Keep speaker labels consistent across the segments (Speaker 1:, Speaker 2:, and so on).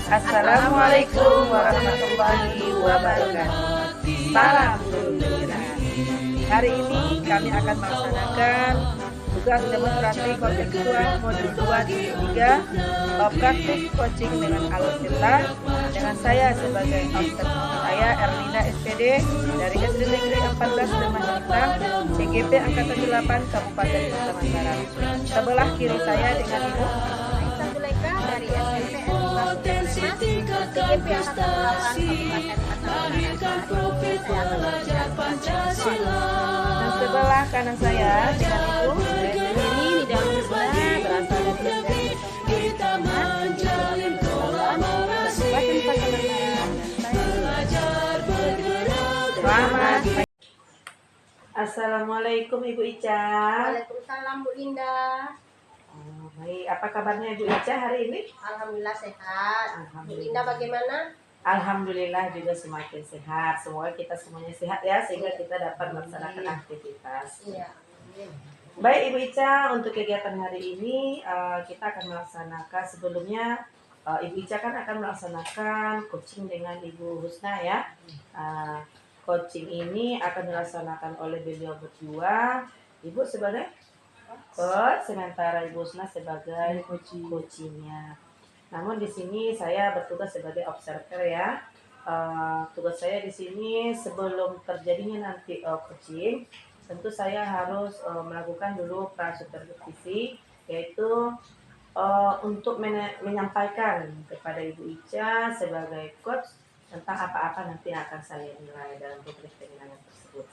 Speaker 1: Assalamualaikum warahmatullahi wabarakatuh. Salam guru penggerak. Hari ini kami akan melaksanakan tugas demonstrasi kontekstual modul 2 di 3 praktik coaching dengan alutsista dengan saya sebagai host. Saya Erlina SPD dari SD Negeri 14 Demandang, CGP Angkatan 8 Kabupaten Pasaman Barat. Sebelah kiri saya dengan Ibu
Speaker 2: Aisyah Zulaika dari SMPN CGP Angkatan 8 Kabupaten
Speaker 1: dan sebelah kanan saya dengan Ibu
Speaker 2: ini di dalam sebelah berasal dari
Speaker 1: Selamat pagi. Assalamualaikum Ibu Ica.
Speaker 2: Waalaikumsalam Bu Linda.
Speaker 1: Baik, apa kabarnya Ibu Ica hari ini?
Speaker 2: Alhamdulillah sehat. Bu
Speaker 1: Alhamdulillah.
Speaker 2: Linda bagaimana?
Speaker 1: Alhamdulillah juga semakin sehat. Semoga kita semuanya sehat ya sehingga kita dapat melaksanakan aktivitas.
Speaker 2: Iya.
Speaker 1: Baik Ibu Ica, untuk kegiatan hari ini kita akan melaksanakan sebelumnya Ibu Ica kan akan melaksanakan coaching dengan Ibu Husna ya. Coaching ini akan dilaksanakan oleh beliau berdua, Ibu sebagai coach, sementara Ibu Husna sebagai coachingnya. Namun di sini saya bertugas sebagai observer ya. Tugas saya di sini sebelum terjadinya nanti coaching, tentu saya harus melakukan dulu prasupervisi, yaitu untuk menyampaikan kepada Ibu Ica sebagai coach tentang apa-apa nanti yang akan saya nilai dalam rubrik penilaian tersebut.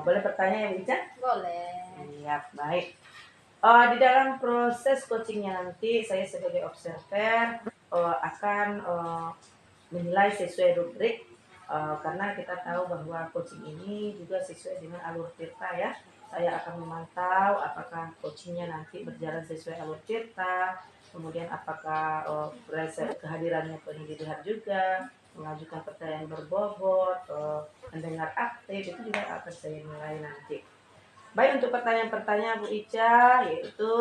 Speaker 1: Boleh bertanya ya Ibu Ica?
Speaker 2: Boleh.
Speaker 1: Iya, baik. Di dalam proses coachingnya nanti saya sebagai observer akan menilai sesuai rubrik karena kita tahu bahwa coaching ini juga sesuai dengan alur tirta ya. Saya akan memantau apakah coachingnya nanti berjalan sesuai alur tirta, kemudian apakah kehadirannya penuh dilihat juga, mengajukan pertanyaan berbobot, mendengar aktif, itu juga akan saya nilai nanti. Baik, untuk pertanyaan-pertanyaan Bu Ica, yaitu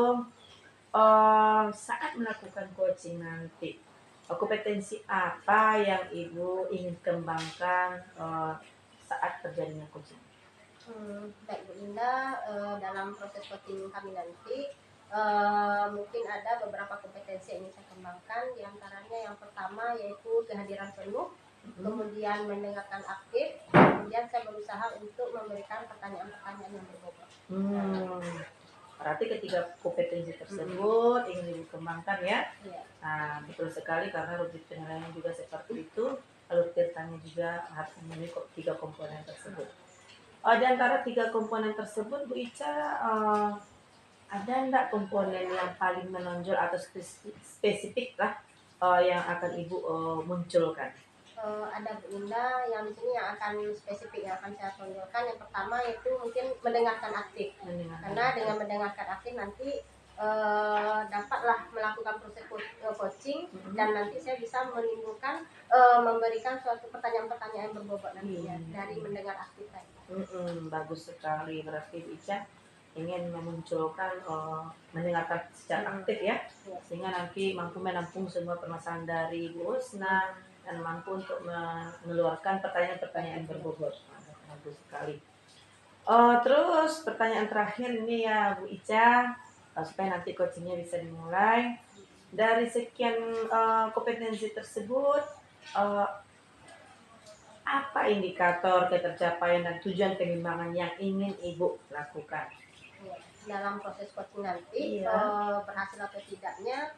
Speaker 1: saat melakukan coaching nanti, kompetensi apa yang Ibu ingin kembangkan saat terjadinya coaching?
Speaker 2: Baik Bu Linda, dalam proses coaching kami nanti mungkin ada beberapa kompetensi yang ingin saya kembangkan. Di antaranya yang pertama yaitu kehadiran penuh, kemudian mendengarkan aktif, kemudian saya berusaha untuk memberikan pertanyaan-pertanyaan yang berbobot.
Speaker 1: Berarti ketiga kompetensi tersebut ingin dikembangkan ya?
Speaker 2: Iya.
Speaker 1: Nah, betul sekali karena rubrik penilaian juga seperti itu, alur tirtanya juga harus memiliki 3 komponen tersebut. Di antara 3 komponen tersebut, Bu Ica, ada enggak komponen yang paling menonjol atau spesifik lah yang akan Ibu munculkan?
Speaker 2: Ada Bu Linda yang di sini yang akan spesifik yang akan saya tonjolkan. Yang pertama yaitu mungkin mendengarkan aktif. Karena dengan mendengarkan aktif nanti dapatlah melakukan proses coaching dan nanti saya bisa menimbulkan memberikan suatu pertanyaan-pertanyaan yang berbobot nantinya dari mendengar aktif tadi.
Speaker 1: Bagus sekali, berarti Bu Ica ingin memunculkan mendengarkan secara aktif ya, sehingga nanti mampu menampung semua permasalahan dari Bu Husna dan mampu untuk mengeluarkan pertanyaan-pertanyaan berbobot. Bagus sekali. Terus pertanyaan terakhir ini ya Bu Ica, supaya nanti coachingnya bisa dimulai. Dari sekian kompetensi tersebut, apa indikator ketercapaian dan tujuan pengembangan yang ingin Ibu lakukan?
Speaker 2: Dalam proses coaching nanti
Speaker 1: Iya.
Speaker 2: berhasil atau tidaknya,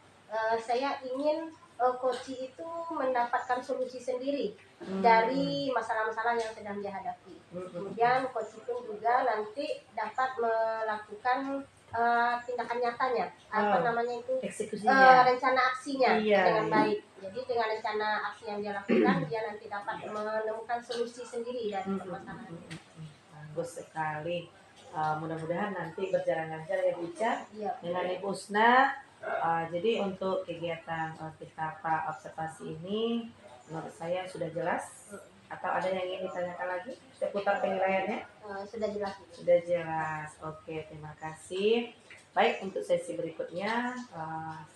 Speaker 2: saya ingin coaching itu mendapatkan solusi sendiri dari masalah-masalah yang sedang dihadapi. Kemudian coaching pun juga nanti dapat melakukan tindakan nyatanya,
Speaker 1: Eksekusinya.
Speaker 2: rencana aksinya
Speaker 1: Iya.
Speaker 2: dengan baik. Jadi dengan rencana aksi yang dia lakukan, dia nanti dapat menemukan solusi sendiri dari permasalahan.
Speaker 1: Bagus sekali. Mudah-mudahan nanti berjalan lancar ya Bu Ica dengan Ibu Husna. Jadi untuk kegiatan kita observasi ini menurut saya sudah jelas. Atau ada yang ingin ditanyakan lagi seputar penilaiannya?
Speaker 2: Sudah jelas.
Speaker 1: Sudah jelas. Oke, terima kasih. Baik, untuk sesi berikutnya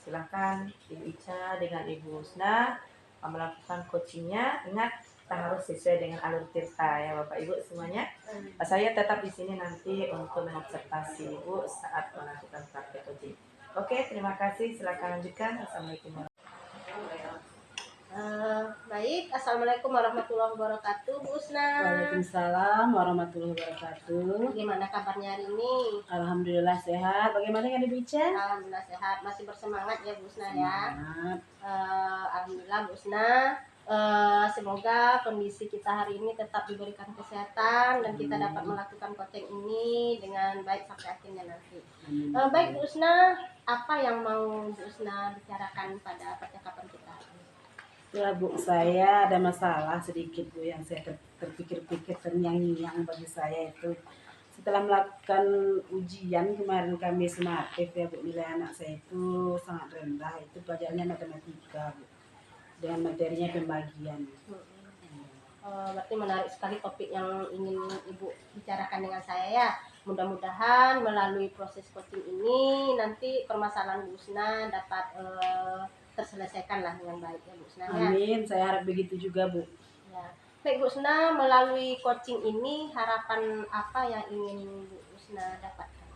Speaker 1: silakan Ibu Ica dengan Ibu Husna melakukan coachingnya. Ingat, kita harus sesuai dengan alur tirta ya Bapak Ibu semuanya. Saya tetap di sini nanti untuk mengobservasi Ibu saat melakukan praktek coaching. Oke, terima kasih. Silakan lanjutkan. Assalamualaikum warahmatullahi wabarakatuh.
Speaker 2: Baik, assalamualaikum warahmatullahi wabarakatuh, Bu Usna.
Speaker 3: Waalaikumsalam warahmatullahi wabarakatuh.
Speaker 2: Gimana kabarnya hari ini?
Speaker 3: Alhamdulillah sehat. Bagaimana dengan Ibu Ica?
Speaker 2: Alhamdulillah sehat, masih bersemangat ya Bu Usna ya.
Speaker 3: Semangat.
Speaker 2: Alhamdulillah Bu Usna. Semoga kondisi kita hari ini tetap diberikan kesehatan dan kita dapat melakukan coaching ini dengan baik sampai akhirnya nanti. Baik Bu Usna, apa yang mau Bu Usna bicarakan pada percakapan kita?
Speaker 3: Ya Bu, saya ada masalah sedikit Bu yang saya terpikir-pikir terngiang-ngiang bagi saya itu. Setelah melakukan ujian kemarin kami sumatif ya Bu, nilai anak saya itu sangat rendah. Itu pelajarannya matematika Bu, dengan materinya pembagian.
Speaker 2: Berarti menarik sekali topik yang ingin Ibu bicarakan dengan saya ya. Mudah-mudahan melalui proses coaching ini nanti permasalahan Bu Usna dapat terselesaikan lah dengan baik ya Bu Usna ya.
Speaker 3: Amin, saya harap begitu juga Bu.
Speaker 2: Ya. Baik Bu Usna, melalui coaching ini harapan apa yang ingin Bu Usna dapatkan?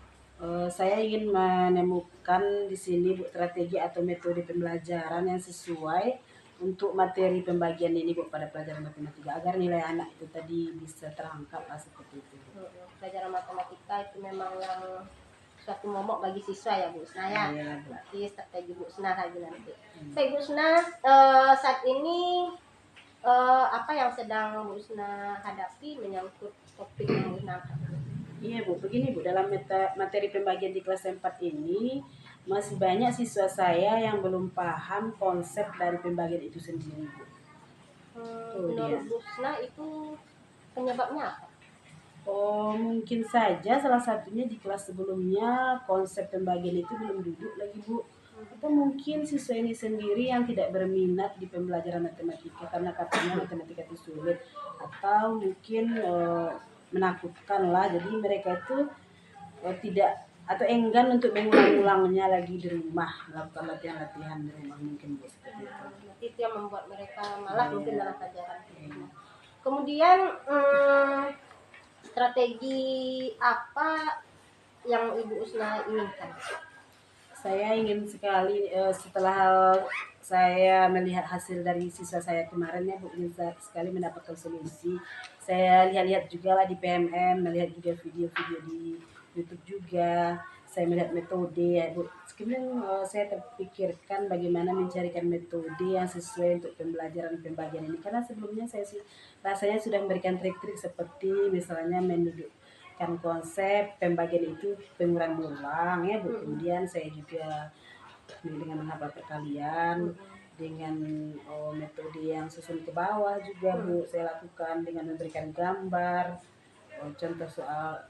Speaker 3: Saya ingin menemukan di sini Bu strategi atau metode pembelajaran yang sesuai untuk materi pembagian ini Bu pada pelajaran matematika agar nilai anak itu tadi bisa terangkat lah seperti itu.
Speaker 2: Pelajaran matematika itu memang yang suatu momok bagi siswa ya Bu Usna ya.
Speaker 3: Iya, Bu.
Speaker 2: Berarti strategi Bu Usna lagi nanti. Baik Bu Usna, saat ini apa yang sedang Bu Usna hadapi menyangkut topik yang Bu Usna angkat?
Speaker 3: Iya Bu, begini Bu, dalam materi pembagian di kelas 4 ini masih banyak siswa saya yang belum paham konsep dari pembagian itu sendiri Bu.
Speaker 2: Menurut Bu Usna itu penyebabnya apa?
Speaker 3: Oh, mungkin saja salah satunya di kelas sebelumnya konsep pembagian itu belum duduk lagi Bu. Atau mungkin siswa ini sendiri yang tidak berminat di pembelajaran matematika karena katanya matematika itu sulit, atau mungkin menakutkan lah, jadi mereka itu tidak atau enggan untuk mengulang-ulangnya lagi di rumah, melakukan latihan-latihan di rumah mungkin Bu, seperti itu.
Speaker 2: Berarti itu yang membuat mereka malas mungkin dalam pelajaran. Kemudian strategi apa yang Ibu Usna inginkan?
Speaker 3: Saya ingin sekali setelah saya melihat hasil dari siswa saya kemarin ya Bu, ingin sekali mendapatkan solusi. Saya lihat-lihat juga lah di PMM, melihat juga video-video di YouTube juga. Saya melihat metode ya Bu. Sekarang saya terpikirkan bagaimana mencarikan metode yang sesuai untuk pembelajaran pembagian ini. Karena sebelumnya saya sih rasanya sudah memberikan trik-trik seperti misalnya mendudukkan konsep pembagian itu pengulang-ulang ya Bu. Kemudian saya juga dengan menghafal perkalian, dengan metode yang susun ke bawah juga Bu saya lakukan dengan memberikan gambar, contoh soal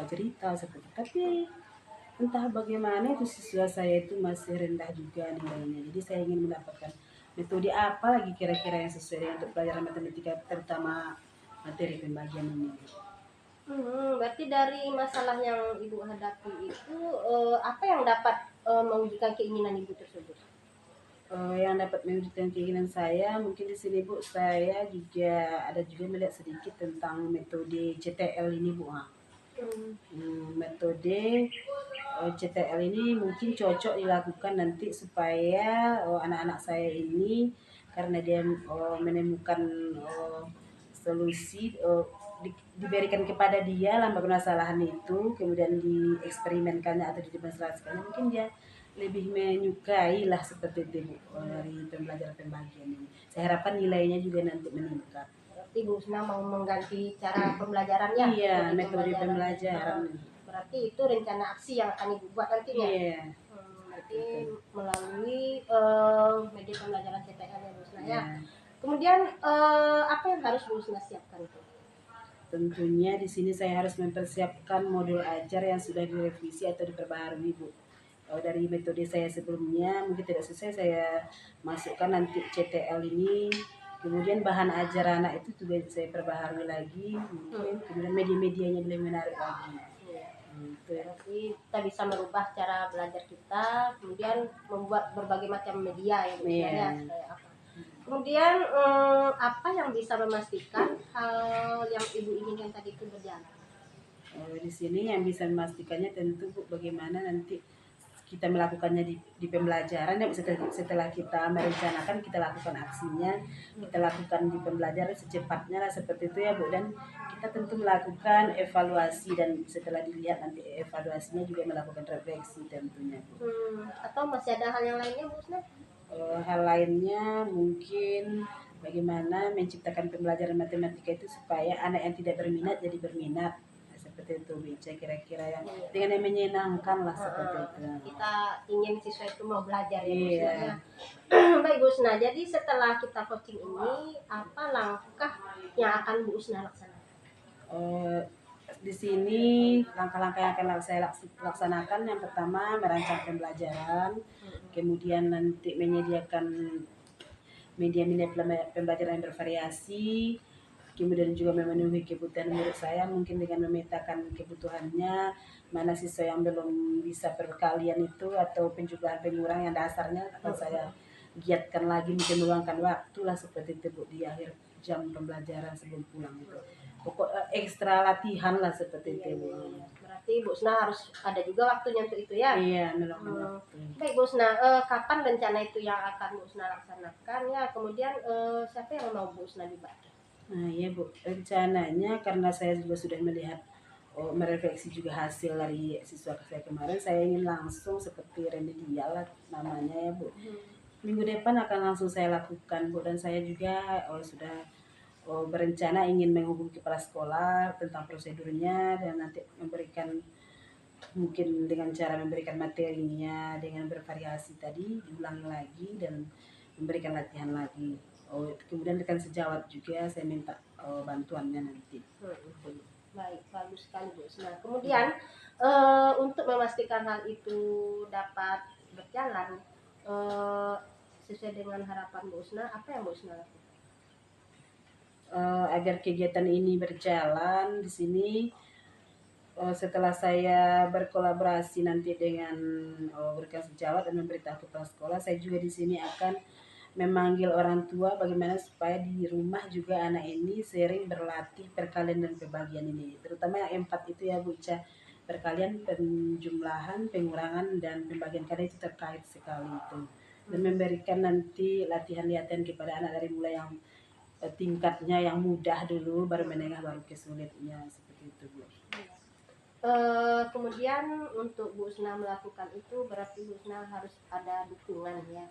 Speaker 3: cerita seperti itu. Tapi entah bagaimana itu siswa saya itu masih rendah juga nilainya. Jadi saya ingin mendapatkan metode apa lagi kira-kira yang sesuai dengan untuk pelajaran matematika, terutama materi pembagian ini.
Speaker 2: Berarti dari masalah yang Ibu hadapi itu apa yang dapat mewujudkan keinginan Ibu tersebut?
Speaker 3: Yang dapat mewujudkan keinginan saya mungkin di sini Bu, saya juga ada juga melihat sedikit tentang metode CTL ini Bu. Metode CTL ini mungkin cocok dilakukan nanti supaya anak-anak saya ini karena dia menemukan solusi diberikan kepada dia lah permasalahan itu, kemudian dieksperimenkannya atau didemonstrasikannya, mungkin dia lebih menyukai lah seperti itu Bu, dari pembelajaran pembagian ini. Saya harapkan nilainya juga nanti meningkat.
Speaker 2: Berarti Bu Usna mau mengganti cara pembelajarannya?
Speaker 3: Iya, metode pembelajaran.
Speaker 2: Berarti itu rencana aksi yang akan Ibu buat nantinya?
Speaker 3: Iya.
Speaker 2: Berarti melalui media pembelajaran CTL ya Bu Usna ya.
Speaker 3: Iya.
Speaker 2: Kemudian apa yang harus Bu Usna siapkan itu?
Speaker 3: Tentunya di sini saya harus mempersiapkan modul ajar yang sudah direvisi atau diperbaharui Bu. Dari metode saya sebelumnya mungkin tidak sesuai, saya masukkan nanti CTL ini, kemudian bahan ajar anak itu juga saya perbaharui lagi mungkin, kemudian media-medianya lebih menarik lagi. Gitu ya.
Speaker 2: Jadi kita bisa merubah cara belajar kita, kemudian membuat berbagai macam media ya Bu Usna,
Speaker 3: Iya.
Speaker 2: ya, supaya apa. Kemudian apa yang bisa memastikan hal yang Ibu inginkan tadi itu berjalan?
Speaker 3: Di sini yang bisa memastikannya tentu Bu, bagaimana nanti kita melakukannya di pembelajaran ya, setelah kita merencanakan kita lakukan aksinya, kita lakukan di pembelajaran secepatnya lah seperti itu ya Bu, dan kita tentu melakukan evaluasi dan setelah dilihat nanti evaluasinya juga melakukan refleksi tentunya Bu.
Speaker 2: Atau masih ada hal yang lainnya Bu Usna?
Speaker 3: Hal lainnya mungkin bagaimana menciptakan pembelajaran matematika itu supaya anak yang tidak berminat jadi berminat. Nah, seperti itu Bica, kira-kira yang dengan yang menyenangkan lah seperti itu.
Speaker 2: Kita ingin siswa itu mau belajar ya Bu
Speaker 3: Iya.
Speaker 2: Usna, ya. Baik Bu Usna, jadi setelah kita coaching ini, apa langkah yang akan Bu Usna laksanakan?
Speaker 3: Di sini langkah-langkah yang akan saya laksanakan, yang pertama merancang pembelajaran, kemudian nanti menyediakan media-media pembelajaran yang bervariasi, kemudian juga memenuhi kebutuhan murid saya mungkin dengan memetakan kebutuhannya, mana siswa yang belum bisa perkalian itu atau penjumlahan pengurang yang dasarnya akan saya giatkan lagi, mungkin meluangkan waktu lah seperti itu Bu di akhir jam pembelajaran sebelum pulang itu. Pokok ekstra latihan lah seperti itu Bu.
Speaker 2: Berarti Bu Usna harus ada juga waktunya untuk itu ya?
Speaker 3: Iya, meluangkan waktu.
Speaker 2: Baik Bu Usna, kapan rencana itu yang akan Bu Usna laksanakan ya? Kemudian siapa yang mau Bu Usna dibantu?
Speaker 3: Nah ya Bu, rencananya karena saya juga sudah melihat merefleksi juga hasil dari siswa saya kemarin, saya ingin langsung seperti remedial lah namanya ya Bu. Minggu depan akan langsung saya lakukan Bu, dan saya juga sudah berencana ingin menghubungi kepala sekolah tentang prosedurnya dan nanti memberikan mungkin dengan cara memberikan materinya dengan bervariasi tadi diulangi lagi dan memberikan latihan lagi. Kemudian rekan sejawat juga saya minta bantuannya nanti.
Speaker 2: Baik, bagus sekali Bu Usna. Kemudian untuk memastikan hal itu dapat berjalan sesuai dengan harapan Bu Usna, apa yang Bu Usna lakukan?
Speaker 3: Agar kegiatan ini berjalan di sini, setelah saya berkolaborasi nanti dengan rekan sejawat dan memberitahu kepala sekolah, saya juga di sini akan memanggil orang tua bagaimana supaya di rumah juga anak ini sering berlatih perkalian dan pembagian ini, terutama yang 4 itu ya Bu Ica, perkalian, penjumlahan, pengurangan, dan pembagian kali itu terkait sekali itu, dan memberikan nanti latihan-latihan kepada anak dari mulai yang tingkatnya yang mudah dulu, baru menengah, baru ke sulitnya seperti itu Bu.
Speaker 2: Kemudian untuk Bu Usna melakukan itu berarti Bu Usna harus ada dukungan ya.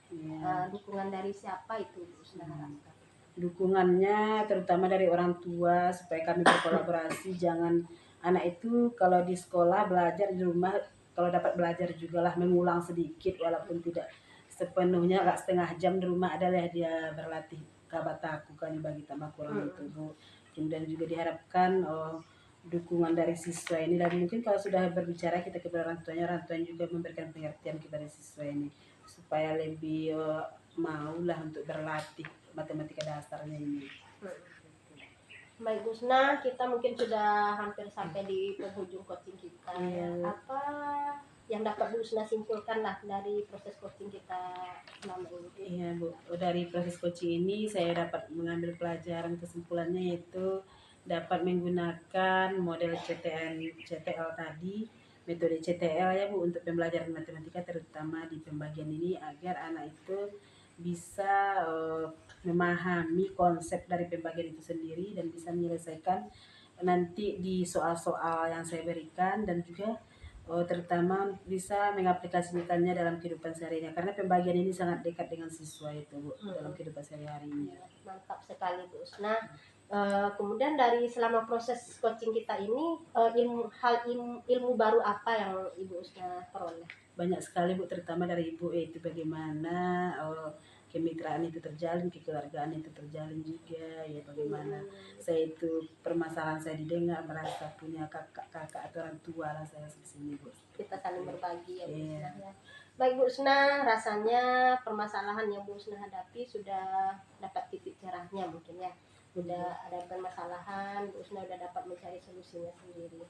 Speaker 2: Dukungan dari siapa itu Bu Usna harapkan?
Speaker 3: Dukungannya terutama dari orang tua supaya kami berkolaborasi, jangan anak itu kalau di sekolah belajar, di rumah kalau dapat belajar juga lah mengulang sedikit walaupun tidak sepenuhnya, agak setengah jam di rumah adalah dia berlatih kabataku kan bagi tambah kurang itu Bu. Kemudian juga diharapkan dukungan dari siswa ini, dan mungkin kalau sudah berbicara kita kepada orang tuanya juga memberikan pengertian kepada siswa ini supaya lebih maulah untuk berlatih matematika dasarnya ini.
Speaker 2: Baik Bu Usna, kita mungkin sudah hampir sampai di penghujung coaching kita. Apa yang dapat Bu Usna simpulkan lah dari proses coaching kita selama ini?
Speaker 3: Iya Bu, dari proses coaching ini saya dapat mengambil pelajaran, kesimpulannya yaitu dapat menggunakan model CTL tadi, metode CTL ya Bu, untuk pembelajaran matematika terutama di pembagian ini, agar anak itu bisa memahami konsep dari pembagian itu sendiri dan bisa menyelesaikan nanti di soal-soal yang saya berikan, dan juga terutama bisa mengaplikasikannya dalam kehidupan sehari-harinya, karena pembagian ini sangat dekat dengan siswa itu Bu, dalam kehidupan sehari-harinya.
Speaker 2: Mantap sekali Bu Usna. Kemudian dari selama proses coaching kita ini ilmu baru apa yang Ibu Usna peroleh?
Speaker 3: Banyak sekali Bu, terutama dari Ibu, itu bagaimana kemitraan itu terjalin, kekeluargaan itu terjalin juga ya, bagaimana saya itu permasalahan saya didengar, merasa punya kakak atau orang tua lah saya di sini Bu.
Speaker 2: Kita saling berbagi ya Bu Usna ya. Baik Bu Usna, rasanya permasalahan yang Bu Usna hadapi sudah dapat titik cerahnya mungkin ya. Udah ada permasalahan, Bu Usna udah dapat mencari solusinya sendiri.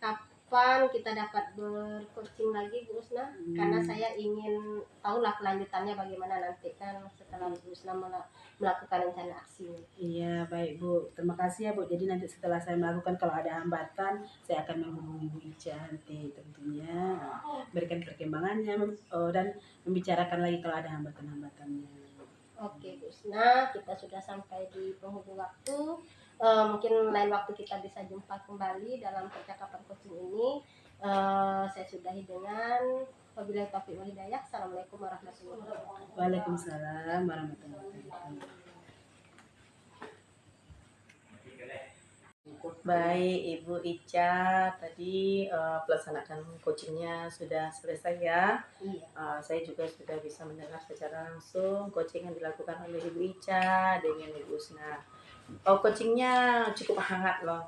Speaker 2: kapan kita dapat bercoaching lagi Bu Usna? Karena saya ingin tahulah kelanjutannya bagaimana nanti kan setelah Bu Usna melakukan rencana aksi.
Speaker 3: Iya, baik Bu. Terima kasih ya Bu. Jadi nanti setelah saya melakukan, kalau ada hambatan, saya akan menghubungi Bu Ica nanti tentunya, berikan perkembangannya dan membicarakan lagi kalau ada hambatan-hambatannya.
Speaker 2: Oke Bu Usna, kita sudah sampai di penghujung waktu. Mungkin lain waktu kita bisa jumpa kembali dalam percakapan coaching ini. Saya sudahi dengan wabillahi taufiq wal hidayah. Assalamualaikum warahmatullahi wabarakatuh.
Speaker 3: Waalaikumsalam warahmatullahi wabarakatuh.
Speaker 1: Baik Ibu Ica, tadi pelaksanaan coachingnya sudah selesai ya.
Speaker 2: Iya.
Speaker 1: Saya juga sudah bisa mendengar secara langsung coaching yang dilakukan oleh Ibu Ica dengan Ibu Usna. Coachingnya cukup hangat loh,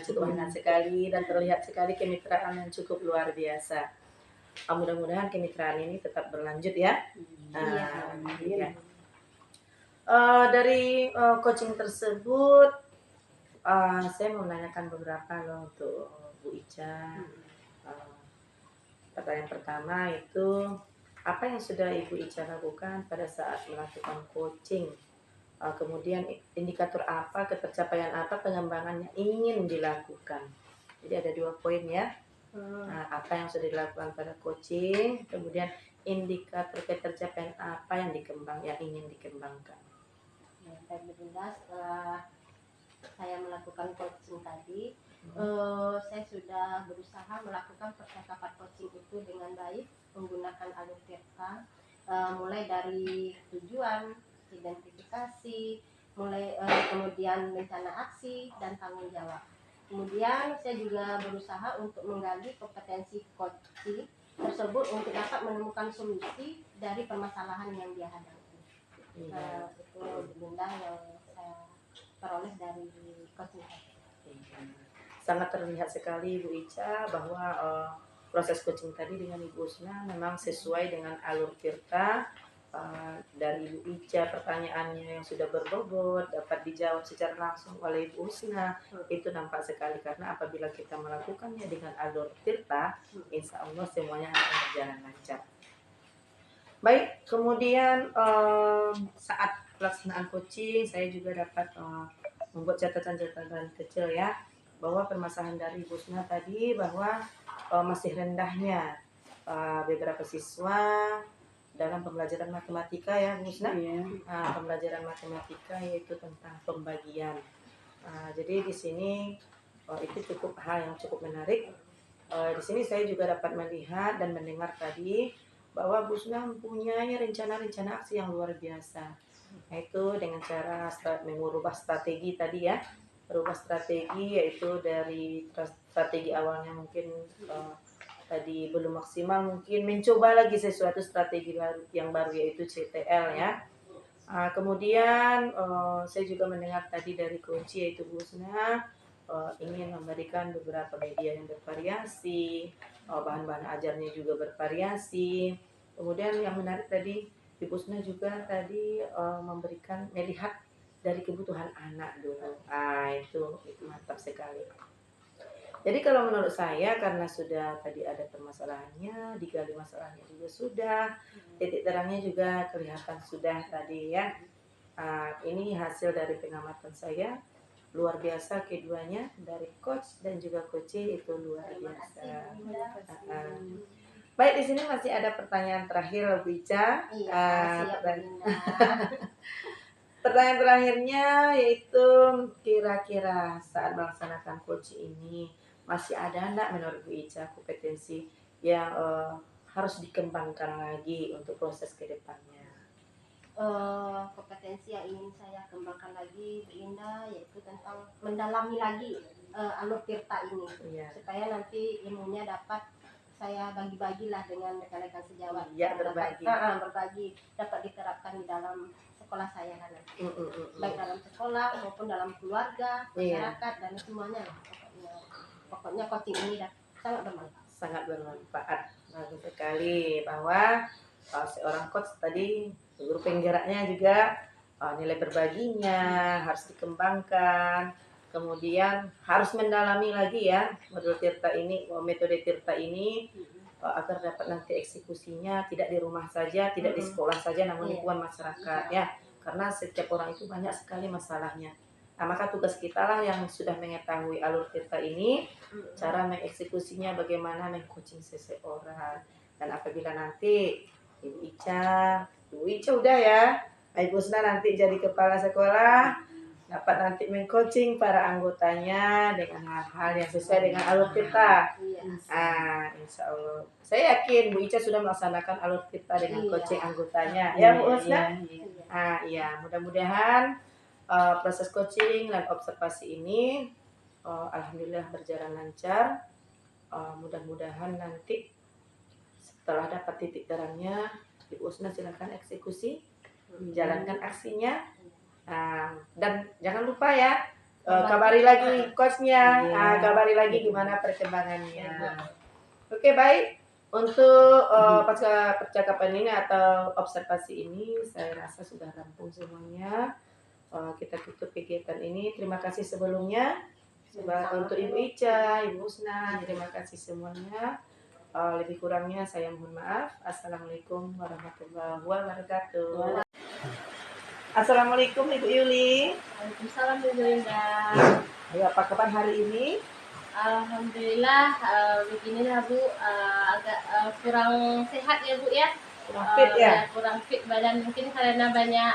Speaker 1: cukup hangat sekali dan terlihat sekali kemitraan yang cukup luar biasa. Mudah-mudahan kemitraan ini tetap berlanjut ya. Iya. Dari coaching tersebut, saya mau menanyakan beberapa loh untuk Bu Ica. Pertanyaan pertama itu, apa yang sudah Ibu Ica lakukan pada saat melakukan coaching? Kemudian indikator apa, ketercapaian apa, pengembangan yang ingin dilakukan. Jadi ada 2 poin ya. Apa yang sudah dilakukan pada coaching, kemudian indikator ketercapaian apa yang ingin dikembangkan.
Speaker 2: Ya, alhamdulillah setelah saya melakukan coaching tadi, saya sudah berusaha melakukan percakapan coaching itu dengan baik menggunakan alur Tirta, mulai dari tujuan, identifikasi, kemudian rencana aksi dan tanggung jawab. Kemudian saya juga berusaha untuk menggali kompetensi coaching tersebut untuk dapat menemukan solusi dari permasalahan yang dia hadapi. Itu benda yang saya peroleh dari coaching.
Speaker 1: Sangat terlihat sekali Bu Ica bahwa proses coaching tadi dengan Ibu Usna memang sesuai dengan alur Tirta. Dari Ibu Ica pertanyaannya yang sudah berbobot dapat dijawab secara langsung oleh Ibu Usna. Itu nampak sekali karena apabila kita melakukannya dengan alur Tirta, insya Allah semuanya akan berjalan lancar. Baik, kemudian saat pelaksanaan coaching saya juga dapat membuat catatan-catatan kecil ya, bahwa permasalahan dari Ibu Usna tadi bahwa masih rendahnya beberapa siswa dalam pembelajaran matematika ya Bu Usna. Pembelajaran matematika yaitu tentang pembagian. Jadi di sini itu hal yang cukup menarik. Di sini saya juga dapat melihat dan mendengar tadi bahwa Bu Usna mempunyai rencana-rencana aksi yang luar biasa. Yaitu dengan cara mengubah strategi tadi ya. Berubah strategi yaitu dari strategi awalnya mungkin tadi belum maksimal, mungkin mencoba lagi sesuatu strategi yang baru yaitu CTL ya. Kemudian saya juga mendengar tadi dari kunci yaitu Bu Usna ingin memberikan beberapa media yang bervariasi, bahan-bahan ajarnya juga bervariasi. Kemudian yang menarik tadi Ibu Usna juga tadi melihat dari kebutuhan anak dulu. Itu mantap sekali. Jadi kalau menurut saya karena sudah tadi ada permasalahannya, digali masalahnya juga sudah, titik terangnya juga kelihatan sudah tadi ya. Ini hasil dari pengamatan saya, luar biasa keduanya, dari coach dan juga coaching itu luar biasa. Baik, di sini masih ada pertanyaan terakhir Bu Ica. Pertanyaan terakhirnya yaitu kira-kira saat melaksanakan coaching ini masih ada enggak menurut Bu Ica kompetensi yang harus dikembangkan lagi untuk proses ke depannya?
Speaker 2: Kompetensi yang ingin saya kembangkan lagi Bu Indah yaitu tentang mendalami lagi alur Tirta ini, supaya nanti ilmunya dapat saya bagi-bagilah dengan rekan-rekan sejawat. Berbagi dapat diterapkan di dalam sekolah saya kan, baik dalam sekolah maupun dalam keluarga, masyarakat dan semuanya lah. Pokoknya coaching ini sangat bermanfaat.
Speaker 1: Sangat bermanfaat, bagus sekali bahwa seorang coach tadi guru penggeraknya juga nilai berbaginya harus dikembangkan. kemudian harus mendalami lagi ya modul Tirta ini, metode Tirta ini agar dapat nanti eksekusinya tidak di rumah saja, tidak di sekolah saja, namun lingkungan masyarakat ya. Karena setiap orang itu banyak sekali masalahnya. Nah, maka tugas kita lah yang sudah mengetahui alur Tirta ini, cara mengeksekusinya, bagaimana mengcoaching seseorang. Dan apabila nanti Ibu Ica udah ya, Ibu Husna nanti jadi kepala sekolah, dapat nanti mengcoaching para anggotanya dengan hal-hal yang sesuai dengan alur Tirta. Insya Allah. Saya yakin Bu Ica sudah melaksanakan alur Tirta dengan coaching anggotanya. Ya Bu Husna? Iya. Mudah-mudahan proses coaching dan observasi ini alhamdulillah berjalan lancar. Mudah-mudahan nanti setelah dapat titik terangnya, Ibu Husna silakan eksekusi, jalankan aksinya. Dan jangan lupa ya, kabari lagi coachnya, kabari lagi gimana perkembangannya. Oke, baik. Untuk percakapan ini atau observasi ini saya rasa sudah rampung semuanya. Kita tutup kegiatan ini. Terima kasih sebelumnya untuk Ibu Ica, Ibu Husna. Terima kasih semuanya. Lebih kurangnya saya mohon maaf. Assalamualaikum warahmatullahi wabarakatuh. Assalamualaikum Ibu Yuli.
Speaker 2: Waalaikumsalam Ibu Linda.
Speaker 1: Ayo, apa kabar hari ini?
Speaker 2: Alhamdulillah, beginilah Bu, agak kurang sehat ya Bu ya.
Speaker 1: Kurang fit ya?
Speaker 2: Kurang fit badan mungkin karena banyak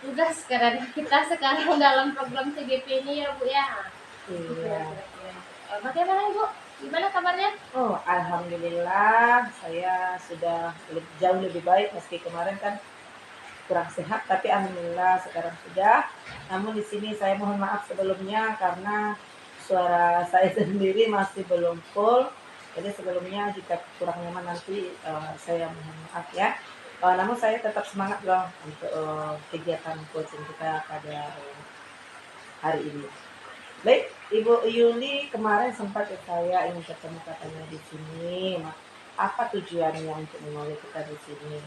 Speaker 2: tugas karena kita sekarang dalam program CGP ini ya Bu ya.
Speaker 1: Iya.
Speaker 2: Bagaimana Ibu? Gimana kabarnya?
Speaker 1: Oh, alhamdulillah saya sudah jauh lebih baik meski kemarin kan kurang sehat, tapi alhamdulillah sekarang sudah. Namun di sini saya mohon maaf sebelumnya karena suara saya sendiri masih belum full. Jadi sebelumnya jika kurang nyaman nanti saya mohon maaf ya. Namun saya tetap semangat loh untuk kegiatan coaching kita pada hari ini. Baik, Ibu Yuli, kemarin sempat saya ingin ketemu katanya di sini. Apa tujuannya untuk mengawal kita di sini?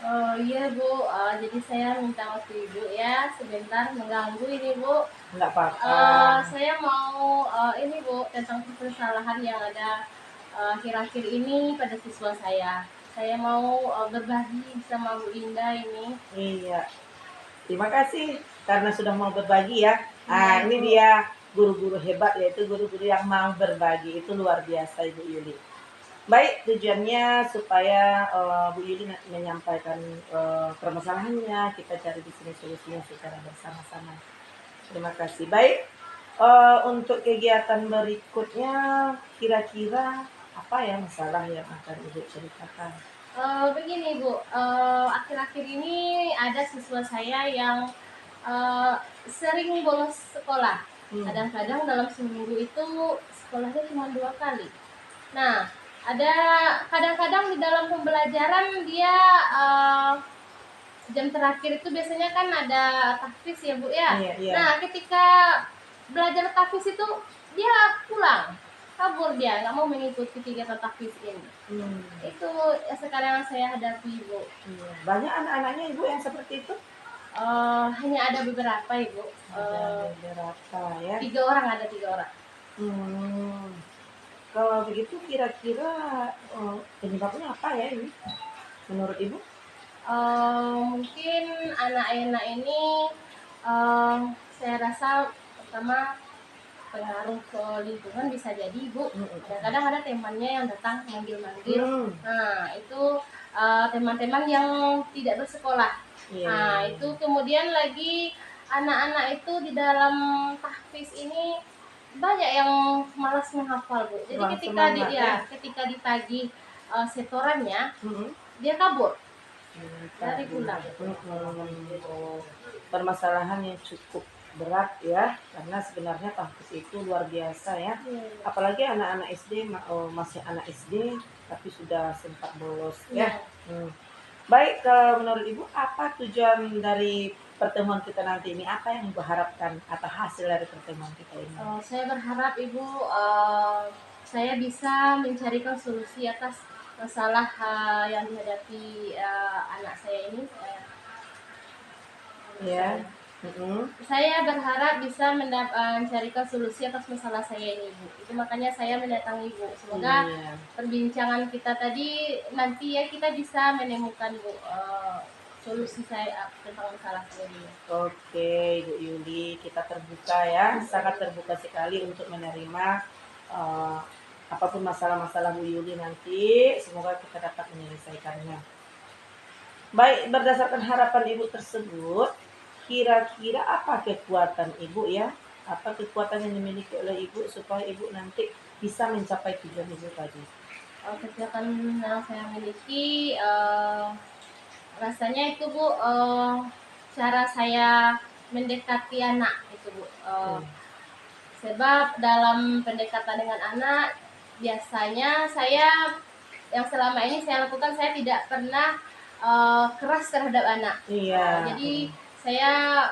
Speaker 2: Oh iya Bu, jadi saya minta waktu Ibu ya sebentar mengganggu ini Bu.
Speaker 1: Enggak apa-apa.
Speaker 2: Saya mau ini Bu tentang permasalahan yang ada akhir-akhir ini pada siswa saya. Saya mau berbagi sama Bu Linda ini.
Speaker 1: Iya. Terima kasih karena sudah mau berbagi ya.
Speaker 2: Iya,
Speaker 1: Ini
Speaker 2: Bu.
Speaker 1: dia guru-guru hebat, yaitu guru-guru yang mau berbagi. Itu luar biasa Ibu Yuli. Baik, tujuannya supaya Bu Yuli menyampaikan permasalahannya, kita cari di sini solusinya secara bersama-sama. Terima kasih. Baik, untuk kegiatan berikutnya, kira-kira apa ya masalah yang akan Ibu ceritakan?
Speaker 2: Begini Bu, akhir-akhir ini ada siswa saya yang sering bolos sekolah. Kadang-kadang dalam seminggu itu sekolahnya cuma 2 kali. Nah, ada kadang-kadang di dalam pembelajaran dia jam terakhir itu biasanya kan ada tahfiz ya Bu ya.
Speaker 1: Iya.
Speaker 2: Nah, ketika belajar tahfiz itu dia pulang, kabur dia, nggak mau mengikuti kegiatan tahfiz ini. Itu sekarang yang saya hadapi Bu.
Speaker 1: Iya. Banyak anak-anaknya Ibu yang seperti itu?
Speaker 2: Hanya ada beberapa Ibu.
Speaker 1: Ada beberapa ya.
Speaker 2: 3 orang, ada 3 orang.
Speaker 1: Kalau begitu kira-kira penyebabnya apa ya ini menurut Ibu?
Speaker 2: Mungkin anak-anak ini saya rasa pertama pengaruh ke lingkungan bisa jadi Bu. Kadang-kadang ada temannya yang datang manggil-manggil. Nah, itu teman-teman yang tidak bersekolah.
Speaker 1: Iya.
Speaker 2: Nah, itu kemudian lagi anak-anak itu di dalam tahfiz ini banyak yang malas menghafal Bu. Jadi
Speaker 1: Wah,
Speaker 2: ketika ditagih setorannya, dia kabur dari pulang.
Speaker 1: Permasalahan yang cukup berat ya, karena sebenarnya tahfiz itu luar biasa ya. Apalagi anak-anak SD, masih anak SD tapi sudah sempat bolos ya. Baik, kalau menurut Ibu apa tujuan dari pertemuan kita nanti ini? Apa yang Ibu harapkan atau hasil dari pertemuan kita ini?
Speaker 2: Saya berharap Ibu saya bisa mencarikan solusi atas masalah yang dihadapi anak saya ini.
Speaker 1: Ya.
Speaker 2: Saya berharap bisa mencarikan solusi atas masalah saya ini, Bu. Itu makanya saya mendatangi Ibu. Semoga
Speaker 1: Iya.
Speaker 2: perbincangan kita tadi nanti ya kita bisa menemukan Bu solusi saya tentang masalah saya ini.
Speaker 1: Oke, Ibu Yuli, kita terbuka ya, sangat terbuka sekali untuk menerima eh, apapun masalah-masalah Bu Yuli nanti. Semoga kita dapat menyelesaikannya. Baik, berdasarkan harapan Ibu tersebut, kira-kira apa kekuatan Ibu ya? Apa kekuatan yang dimiliki oleh Ibu supaya Ibu nanti bisa mencapai tujuan Ibu tadi?
Speaker 2: Kekuatan yang saya miliki rasanya itu Bu cara saya mendekati anak itu Bu. Sebab dalam pendekatan dengan anak biasanya saya yang selama ini saya lakukan, saya tidak pernah keras terhadap anak.
Speaker 1: Iya.
Speaker 2: Jadi saya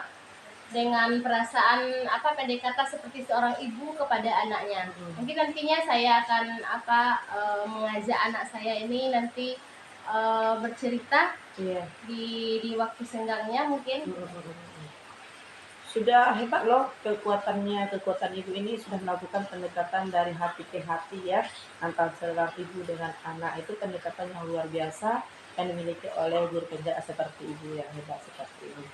Speaker 2: dengan perasaan pendekatan seperti seorang ibu kepada anaknya. Mungkin nantinya saya akan mengajak anak saya ini nanti bercerita
Speaker 1: Iya.
Speaker 2: di waktu senggangnya mungkin.
Speaker 1: Sudah hebat loh kekuatan ibu ini sudah melakukan pendekatan dari hati ke hati ya, antara seorang ibu dengan anak. Itu pendekatan yang luar biasa yang dimiliki oleh guru PJA seperti ibu, yang hebat seperti ini.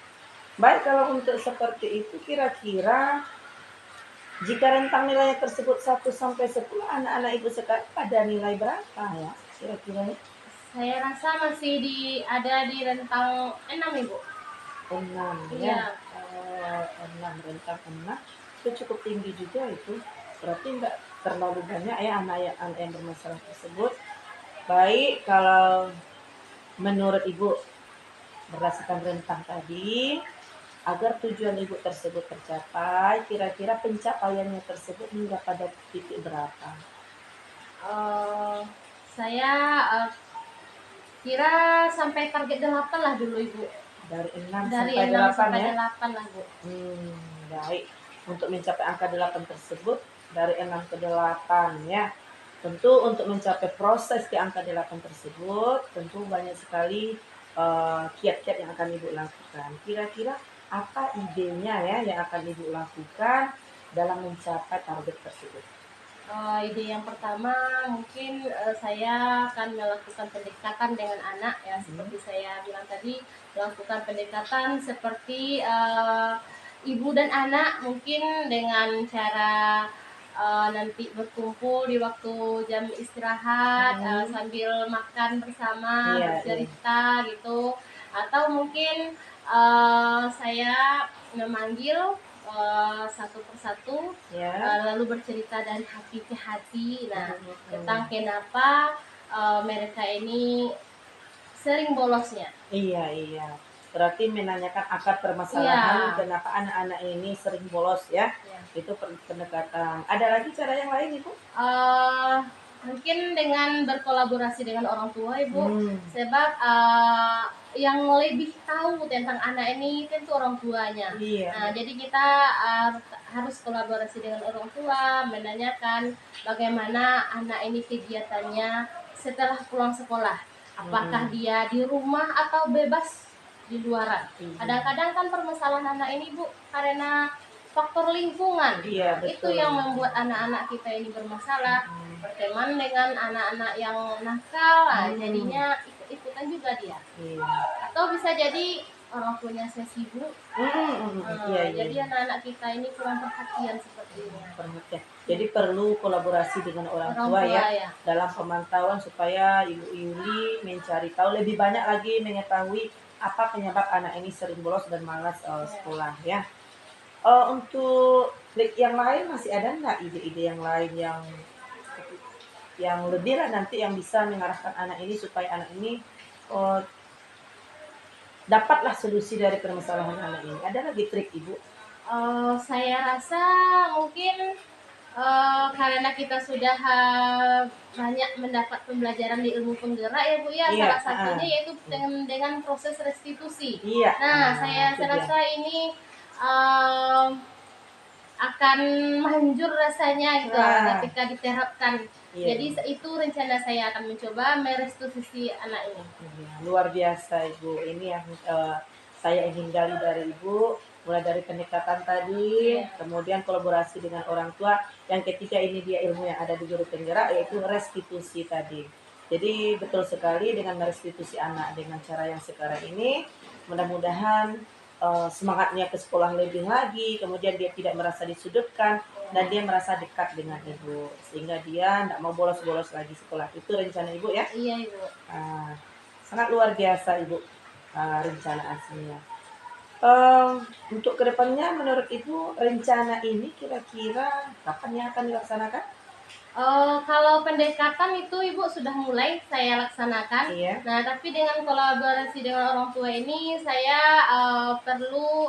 Speaker 1: Baik, kalau untuk seperti itu kira-kira jika rentang nilainya tersebut 1 sampai 10, anak-anak ibu sekarang pada nilai berapa ya kira-kira?
Speaker 2: Saya rasa masih ada di rentang 6 Ibu.
Speaker 1: 6
Speaker 2: Iya.
Speaker 1: ya. 6, rentang 6 itu cukup tinggi juga itu. Berarti enggak terlalu banyak ya anak yang bermasalah tersebut. Baik, kalau menurut Ibu berdasarkan rentang tadi, agar tujuan Ibu tersebut tercapai, kira-kira pencapaiannya tersebut hingga pada titik berapa?
Speaker 2: Saya kira sampai target 8 lah dulu Ibu.
Speaker 1: Dari 6
Speaker 2: Dari
Speaker 1: sampai
Speaker 2: 6
Speaker 1: 8
Speaker 2: sampai
Speaker 1: ya?
Speaker 2: 8 lah Bu.
Speaker 1: Baik. Untuk mencapai angka 8 tersebut dari 6 ke 8 ya. Tentu untuk mencapai proses di angka 8 tersebut tentu banyak sekali kiat-kiat yang akan Ibu lakukan. Kira-kira apa idenya ya yang akan Ibu lakukan dalam mencapai target tersebut?
Speaker 2: Ide yang pertama mungkin saya akan melakukan pendekatan dengan anak ya, seperti saya bilang tadi, melakukan pendekatan seperti ibu dan anak, mungkin dengan cara nanti berkumpul di waktu jam istirahat sambil makan bersama, bercerita gitu, atau mungkin saya memanggil satu persatu lalu bercerita dari hati ke hati tentang kenapa mereka ini sering bolosnya.
Speaker 1: Iya. Berarti menanyakan akar permasalahan kenapa anak-anak ini sering bolos ya. Itu pendekatan. Ada lagi cara yang lain Ibu?
Speaker 2: Mungkin dengan berkolaborasi dengan orang tua Ibu, sebab yang lebih tahu tentang anak ini tentu orang tuanya. Jadi kita harus kolaborasi dengan orang tua, menanyakan bagaimana anak ini kegiatannya setelah pulang sekolah. Apakah dia di rumah atau bebas di luaran. Kadang-kadang kan permasalahan anak ini Bu karena faktor lingkungan. Itu yang membuat anak-anak kita ini bermasalah. Berteman dengan anak-anak yang nakal, jadinya ikut-ikutan juga dia. Atau bisa jadi orang tuanya saya sibuk. Jadi anak-anak kita ini kurang perhatian sepertinya.
Speaker 1: Jadi perlu kolaborasi dengan orang tua ya dalam pemantauan supaya Ibu Yuli mencari tahu lebih banyak lagi, mengetahui apa penyebab anak ini sering bolos dan malas sekolah ya. Untuk yang lain masih ada nggak ide-ide yang lain yang lebih lah nanti yang bisa mengarahkan anak ini supaya anak ini dapatlah solusi dari permasalahan anak ini? Ada lagi trik Ibu?
Speaker 2: Saya rasa mungkin karena kita sudah banyak mendapat pembelajaran di ilmu penggerak ya Bu ya, salah satunya yaitu dengan proses restitusi. Saya rasa ini akan manjur rasanya gitu ketika diterapkan. Jadi itu rencana saya akan mencoba merestitusi anak ini.
Speaker 1: Luar biasa Ibu, ini yang saya ingin gali dari Ibu. mulai dari pendekatan tadi,
Speaker 2: Iya.
Speaker 1: kemudian kolaborasi dengan orang tua, yang ketiga ini dia ilmu yang ada di guru penggerak yaitu restitusi tadi. Jadi betul sekali dengan merestitusi anak dengan cara yang sekarang ini, mudah-mudahan semangatnya ke sekolah lebih lagi, kemudian dia tidak merasa disudutkan dan dia merasa dekat dengan ibu, sehingga dia tidak mau bolos-bolos lagi sekolah. Itu rencana ibu ya.
Speaker 2: Iya ibu.
Speaker 1: Ah, sangat luar biasa ibu, rencana aslinya. Untuk kedepannya menurut ibu rencana ini kira-kira kapan yang akan dilaksanakan?
Speaker 2: Kalau pendekatan itu ibu sudah mulai saya laksanakan.
Speaker 1: Iya.
Speaker 2: Nah, tapi dengan kolaborasi dengan orang tua ini saya perlu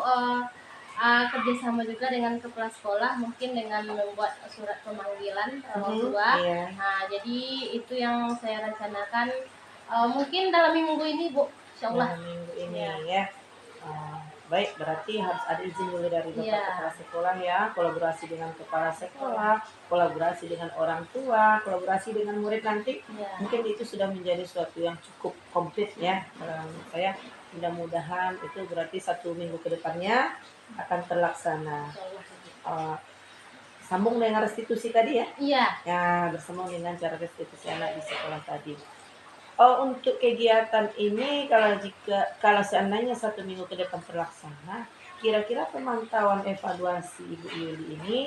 Speaker 2: kerjasama juga dengan kepala sekolah, mungkin dengan membuat surat pemanggilan orang tua.
Speaker 1: Iya.
Speaker 2: Nah, jadi itu yang saya rencanakan mungkin dalam minggu ini Bu, insya Allah.
Speaker 1: Dalam minggu ini
Speaker 2: Iya.
Speaker 1: ya. Baik, berarti harus ada izin dulu dari Bapak
Speaker 2: Iya.
Speaker 1: Kepala Sekolah ya, kolaborasi dengan kepala sekolah, kolaborasi dengan orang tua, kolaborasi dengan murid nanti.
Speaker 2: Iya.
Speaker 1: Mungkin itu sudah menjadi suatu yang cukup komplit ya. Menurut saya mudah-mudahan itu berarti 1 minggu ke depannya akan terlaksana.
Speaker 2: Insya Allah.
Speaker 1: Sambung dengan restitusi tadi ya.
Speaker 2: Iya.
Speaker 1: Ya, bersama dengan cara restitusi anak di sekolah tadi. Untuk kegiatan ini kalau seandainya 1 minggu ke depan terlaksana, kira-kira pemantauan evaluasi Ibu Yuli ini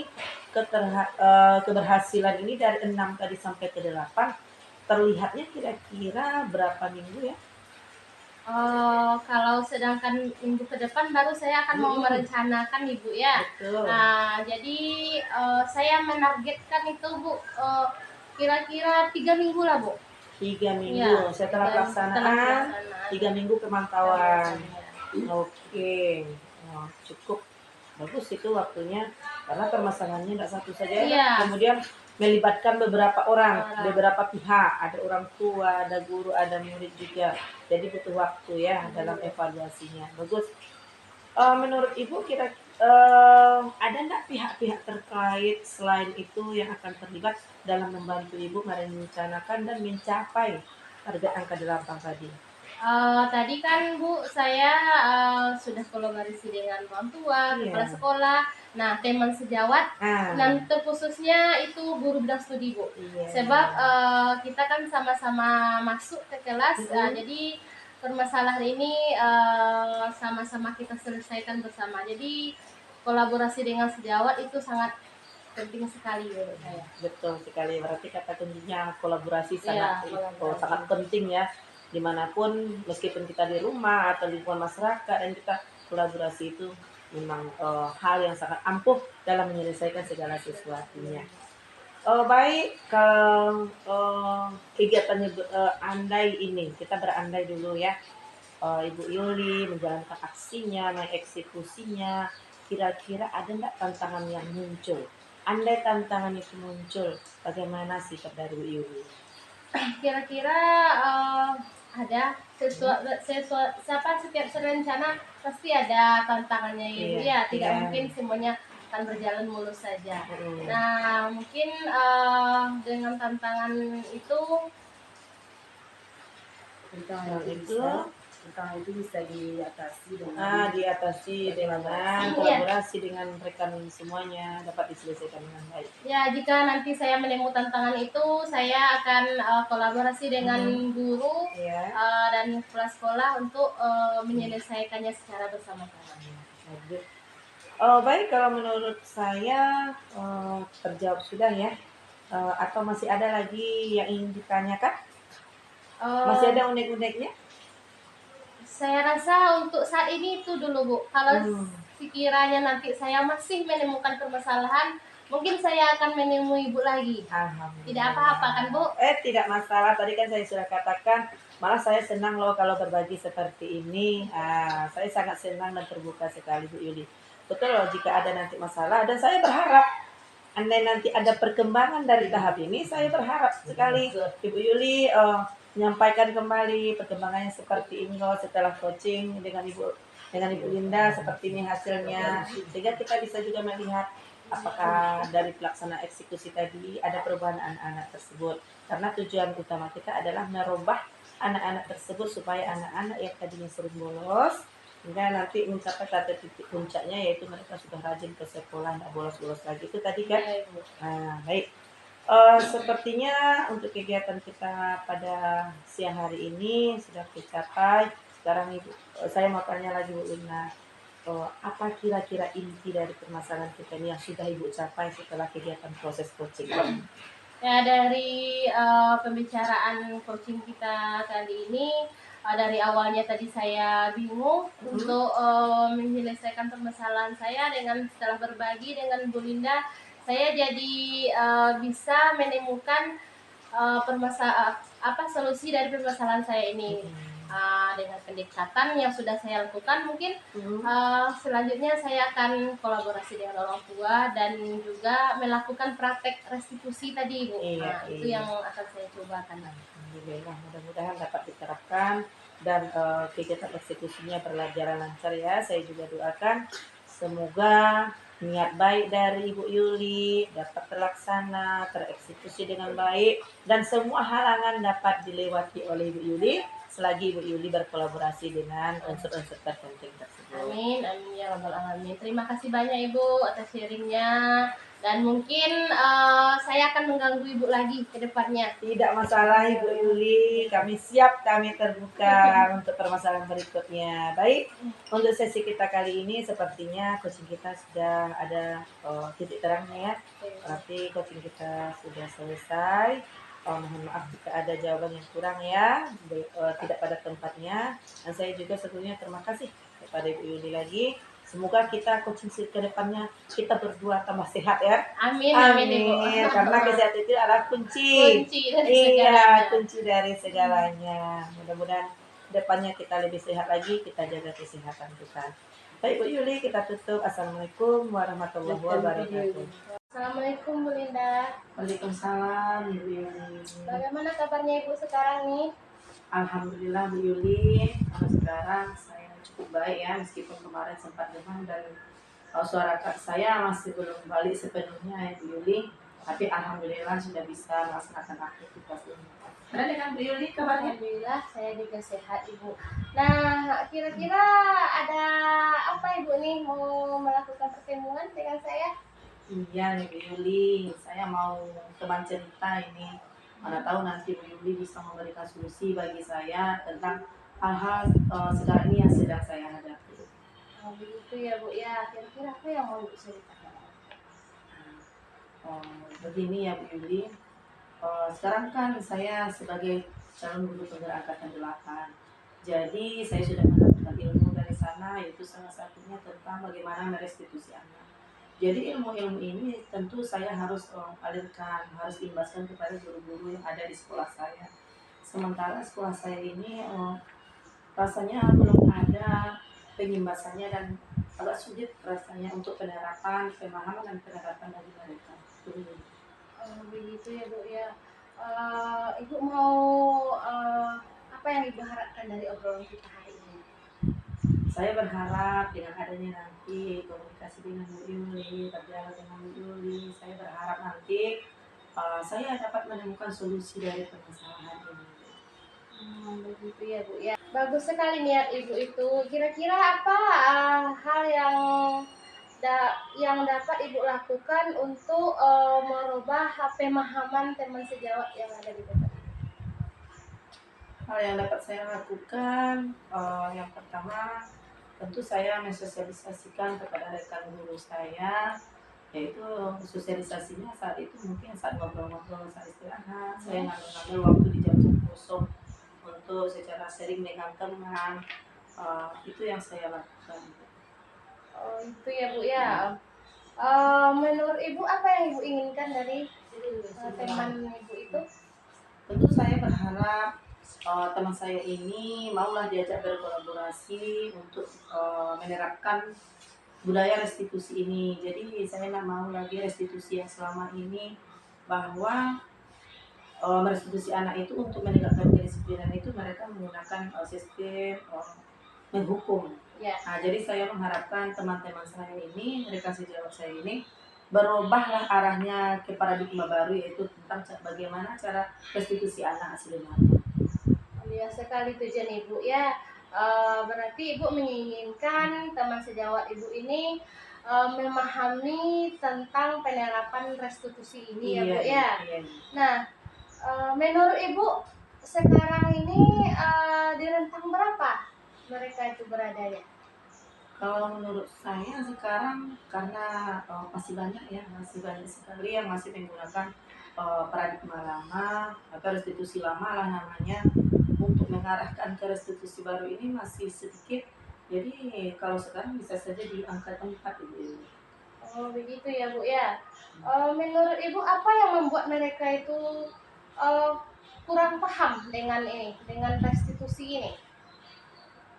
Speaker 1: keberhasilan ini dari 6 tadi sampai ke 8 terlihatnya kira-kira berapa minggu ya?
Speaker 2: Kalau sedangkan minggu ke depan baru saya akan mau merencanakan Ibu ya.
Speaker 1: Betul.
Speaker 2: Nah, jadi saya menargetkan itu Bu kira-kira 3 minggu lah Bu.
Speaker 1: 3 minggu
Speaker 2: Iya,
Speaker 1: setelah pelaksanaan, 3 minggu pemantauan. Oke. Cukup bagus itu waktunya karena permasalahannya tidak satu saja ya.
Speaker 2: Iya.
Speaker 1: Kemudian melibatkan beberapa orang, beberapa pihak, ada orang tua, ada guru, ada murid juga. Jadi butuh waktu ya dalam evaluasinya. Bagus. Menurut Ibu kira ada nggak pihak-pihak terkait selain itu yang akan terlibat dalam membantu Ibu merencanakan dan mencapai target angka 8 tadi?
Speaker 2: Tadi kan Bu saya sudah kolaborasi dengan orang tua,
Speaker 1: Iya.
Speaker 2: kepala sekolah, nah teman sejawat, dan terkhususnya itu guru bidang studi Bu.
Speaker 1: Iya.
Speaker 2: Sebab kita kan sama-sama masuk ke kelas, jadi permasalahan ini sama-sama kita selesaikan bersama. Jadi kolaborasi dengan sejawat itu sangat penting sekali menurut saya.
Speaker 1: Betul sekali, berarti kata kuncinya kolaborasi
Speaker 2: Iya,
Speaker 1: sangat sangat penting ya, dimanapun meskipun kita di rumah atau lingkungan masyarakat dan kita kolaborasi itu memang hal yang sangat ampuh dalam menyelesaikan segala sesuatunya. Baik, kalau kegiatannya andai ini kita berandai dulu ya, Ibu Yuli menjalankan aksinya, mengeksekusinya, kira-kira ada nggak tantangan yang muncul? Andai tantangan itu muncul, bagaimana sikap dari Bu Yuli?
Speaker 2: Kira-kira ada setiap rencana pasti ada tantangannya Ibu ya, tidak mungkin semuanya akan berjalan mulus saja. Nah, mungkin dengan tantangan itu
Speaker 3: bisa diatasi dengan
Speaker 1: kolaborasi dengan rekan semuanya dapat diselesaikan dengan baik.
Speaker 2: Ya, jika nanti saya menemukan tantangan itu, saya akan kolaborasi dengan guru dan kepala sekolah untuk menyelesaikannya secara bersama-sama.
Speaker 1: Baik, kalau menurut saya terjawab sudah ya. Atau masih ada lagi yang ingin ditanyakan? Masih ada unek-uneknya?
Speaker 2: Saya rasa untuk saat ini itu dulu Bu. Kalau sekiranya nanti saya masih menemukan permasalahan, mungkin saya akan menemui Ibu lagi. Tidak apa-apa kan Bu?
Speaker 1: Tidak masalah. Tadi kan saya sudah katakan, malah saya senang loh kalau berbagi seperti ini. Saya sangat senang dan terbuka sekali Bu Yuli. Betul loh jika ada nanti masalah, dan saya berharap andai nanti ada perkembangan dari tahap ini, saya berharap sekali Ibu Yuli menyampaikan kembali perkembangannya seperti ini loh setelah coaching dengan Ibu Linda, seperti ini hasilnya, sehingga kita bisa juga melihat apakah dari pelaksana eksekusi tadi ada perubahan anak-anak tersebut, karena tujuan utama kita adalah merubah anak-anak tersebut supaya anak-anak yang tadinya sering bolos hingga nanti mencapai pada titik puncaknya, yaitu mereka sudah rajin ke sekolah, nggak bolos-bolos lagi. Itu tadi kan.
Speaker 3: Iya, Ibu.
Speaker 1: Nah, baik. Sepertinya untuk kegiatan kita pada siang hari ini sudah tercapai. Sekarang Ibu, saya mau tanya lagi Bu Lina, apa kira-kira inti dari permasalahan kita ini yang sudah Ibu capai setelah kegiatan proses coaching?
Speaker 2: Ya, dari pembicaraan coaching kita kali ini, dari awalnya tadi saya bingung untuk menyelesaikan permasalahan saya. Dengan setelah berbagi dengan Bu Linda, saya jadi bisa menemukan solusi dari permasalahan saya ini. Dengan pendekatan yang sudah saya lakukan, mungkin selanjutnya saya akan kolaborasi dengan orang tua dan juga melakukan praktek restitusi tadi, Bu.
Speaker 1: Iya,
Speaker 2: Itu
Speaker 1: iya.
Speaker 2: yang akan saya cobakan.
Speaker 1: Alhamdulillah, mudah-mudahan dapat diterapkan dan kegiatan eksekusinya berjalan lancar ya. Saya juga doakan semoga niat baik dari Ibu Yuli dapat terlaksana, tereksekusi dengan baik, dan semua halangan dapat dilewati oleh Ibu Yuli selagi Ibu Yuli berkolaborasi dengan unsur-unsur terpenting tersebut.
Speaker 2: Amin, amin ya rabbal alamin. Terima kasih banyak Ibu atas sharingnya. Dan mungkin saya akan mengganggu Ibu lagi ke depannya.
Speaker 1: Tidak masalah Ibu Yuli, kami siap, kami terbuka untuk permasalahan berikutnya. Baik, untuk sesi kita kali ini sepertinya coaching kita sudah ada titik terangnya ya. Berarti coaching kita sudah selesai. Mohon maaf jika ada jawaban yang kurang ya, tidak pada tempatnya. Dan saya juga sebetulnya terima kasih kepada Ibu Yuli lagi. Semoga kita coaching ke depannya kita berdua tambah sehat ya.
Speaker 2: Amin, amin Ibu.
Speaker 1: Karena kesehatan itu adalah kunci.
Speaker 2: Kunci dari
Speaker 1: Iya,
Speaker 2: segalanya.
Speaker 1: kunci dari segalanya. Mudah-mudahan depannya kita lebih sehat lagi, kita jaga kesehatan kita. Baik Bu Yuli, kita tutup. Assalamualaikum warahmatullahi wabarakatuh.
Speaker 2: Assalamualaikum Bu Linda.
Speaker 1: Waalaikumsalam Bu Yuli.
Speaker 2: Bagaimana kabarnya Ibu sekarang nih?
Speaker 1: Alhamdulillah Bu Yuli, kalau sekarang saya cukup baik ya, meskipun kemarin sempat demam dan suara saya masih belum balik sepenuhnya ya Bu Yuli, tapi alhamdulillah sudah bisa melaksanakan aktivitas ini. Karena dengan Bu Yuli kabarnya?
Speaker 2: Alhamdulillah saya juga sehat Ibu. Nah, kira-kira ada apa Ibu nih mau melakukan pertemuan dengan saya?
Speaker 1: Iya nih Bu Yuli, saya mau teman cerita ini. Mana tahu nanti Bu Yuli bisa memberikan solusi bagi saya tentang hal-hal sekarang ini yang sedang saya hadapi.
Speaker 2: Oh, begitu ya Bu ya. Kira-kira apa yang mau Ibu ceritakan?
Speaker 1: Begini ya Bu Yuli, sekarang kan saya sebagai calon guru penggerak angkatan 8. Jadi saya sudah mendapatkan ilmu dari sana, yaitu salah satunya tentang bagaimana merestitusi anak. Jadi ilmu-ilmu ini tentu saya harus alirkan, harus imbaskan kepada guru-guru yang ada di sekolah saya. Sementara sekolah saya ini rasanya belum ada pengimbasannya dan agak sulit rasanya untuk penerapan, pemahaman dan penerapan dari mereka.
Speaker 2: Begitu ya Bu ya. Ibu mau apa yang Ibu harapkan dari obrolan kita hari ini?
Speaker 1: Saya berharap dengan adanya nanti komunikasi dengan Bu Yuli, berjalan dengan Bu Yuli, saya berharap nanti saya dapat menemukan solusi dari permasalahan ini.
Speaker 2: Begitu ya Bu ya. Bagus sekali niat Ibu itu. Kira-kira apa hal yang dapat Ibu lakukan untuk merubah pemahaman teman sejawat yang ada di depan?
Speaker 1: Hal yang dapat saya lakukan, yang pertama tentu saya mensosialisasikan kepada rekan guru saya, yaitu sosialisasinya saat itu mungkin saat ngobrol-ngobrol, saat istirahat, saya ngambil waktu di jam-jam kosong untuk secara sharing dengan teman. Itu yang saya lakukan.
Speaker 2: Oh, itu ya Bu ya. Menurut Ibu apa yang Ibu inginkan dari teman Ibu itu?
Speaker 1: Tentu saya berharap teman saya ini maulah diajak berkolaborasi untuk menerapkan budaya restitusi ini. Jadi saya nggak mau lagi restitusi yang selama ini, bahwa merestitusi anak itu untuk menegakkan kedisiplinan itu mereka menggunakan sistem menghukum.
Speaker 2: Ya.
Speaker 1: Nah, jadi saya mengharapkan teman-teman saya ini, mereka sejawat saya ini, berubahlah arahnya ke paradigma baru, yaitu tentang bagaimana cara restitusi anak asli mana.
Speaker 2: Biasa sekali tujuan Ibu ya. Berarti Ibu menginginkan teman sejawat Ibu ini memahami tentang penerapan restitusi ini ya Bu ya.
Speaker 1: Iya.
Speaker 2: Nah, menurut Ibu sekarang ini di rentang berapa mereka itu beradanya?
Speaker 1: Kalau menurut saya sekarang karena masih banyak sekali yang masih menggunakan paradigma lama atau restitusi lama lah namanya, untuk mengarahkan ke restitusi baru ini masih sedikit. Jadi kalau sekarang bisa saja di angka 4 itu.
Speaker 2: Oh begitu ya Bu ya. Menurut Ibu apa yang membuat mereka itu eh, kurang paham dengan ini, dengan restitusi ini?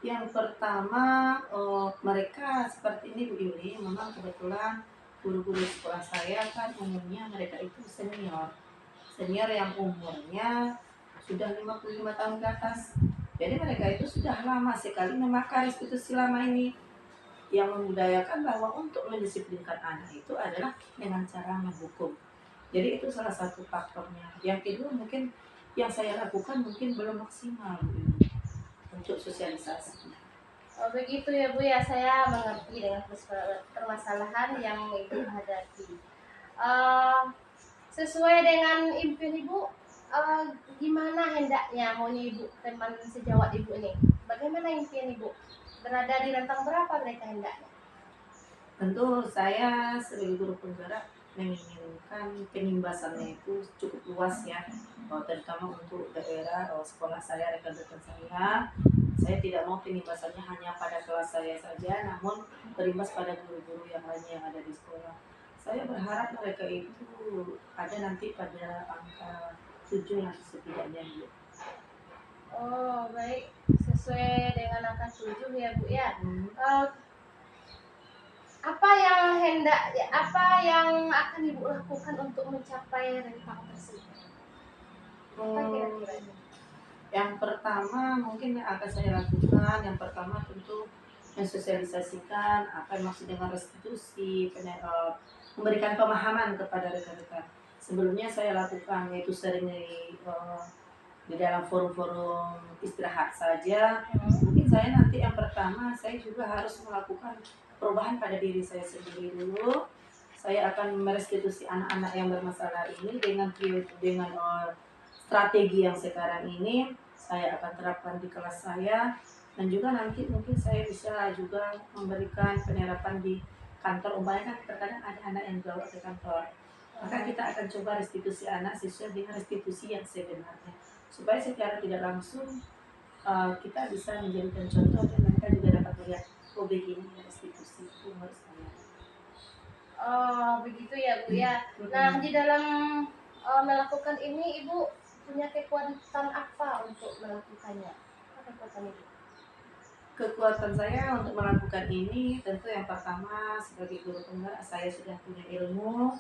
Speaker 1: Yang pertama, mereka seperti ini Bu Yuli, memang kebetulan guru-guru sekolah saya kan umumnya mereka itu senior. Senior yang umurnya sudah 55 tahun ke atas. Jadi mereka itu sudah lama sekali memakai restitusi lama ini, yang membudayakan bahwa untuk mendisiplinkan anak itu adalah dengan cara menghukum. Jadi itu salah satu faktornya. Yang kedua mungkin yang saya lakukan mungkin belum maksimal Bu Yuli, untuk sosialisasi.
Speaker 2: Oh, begitu ya Bu ya, saya mengerti dengan permasalahan yang Ibu hadapi. Eh, Sesuai dengan impian Ibu, eh, gimana hendaknya maunya Ibu teman sejawat Ibu ini? Bagaimana impian Ibu? Berada di rentang berapa mereka hendaknya?
Speaker 1: Tentu saya sebagai guru penggerak menginginkan penimbasannya itu cukup luas ya, terutama untuk daerah sekolah saya, rekan-rekan saya. Saya tidak mau penimbasannya hanya pada kelas saya saja, namun berimbas pada guru-guru yang lainnya yang ada di sekolah. Saya berharap mereka itu ada nanti pada angka 7 lah setidaknya Bu.
Speaker 2: Oh, baik. Sesuai dengan angka 7 ya Bu ya. Eh, apa yang akan Ibu lakukan untuk mencapai rentang tersebut? Apa kira-kira itu?
Speaker 1: Yang pertama mungkin yang akan saya lakukan, yang pertama tentu mensosialisasikan apa yang maksud dengan restitusi, memberikan pemahaman kepada rekan-rekan. Sebelumnya saya lakukan yaitu sering di dalam forum-forum istirahat saja. Mungkin saya nanti yang pertama saya juga harus melakukan perubahan pada diri saya sendiri dulu. Saya akan merestitusi anak-anak yang bermasalah ini dengan strategi yang sekarang ini saya akan terapkan di kelas saya, dan juga nanti mungkin saya bisa juga memberikan penerapan di kantor. Umpamanya kan terkadang ada anak yang dibawa ke kantor, maka kita akan coba restitusi anak sesuai dengan restitusi yang sebenarnya, supaya secara tidak langsung kita bisa menjadikan contoh dan mereka juga dapat melihat oh begini restitusi itu menurut saya.
Speaker 2: Oh, begitu ya Bu ya. Nah, di dalam melakukan ini Ibu punya kekuatan apa untuk melakukannya? Apa kekuatan Ibu?
Speaker 1: Kekuatan saya untuk melakukan ini tentu yang pertama sebagai guru penggerak saya sudah punya ilmu.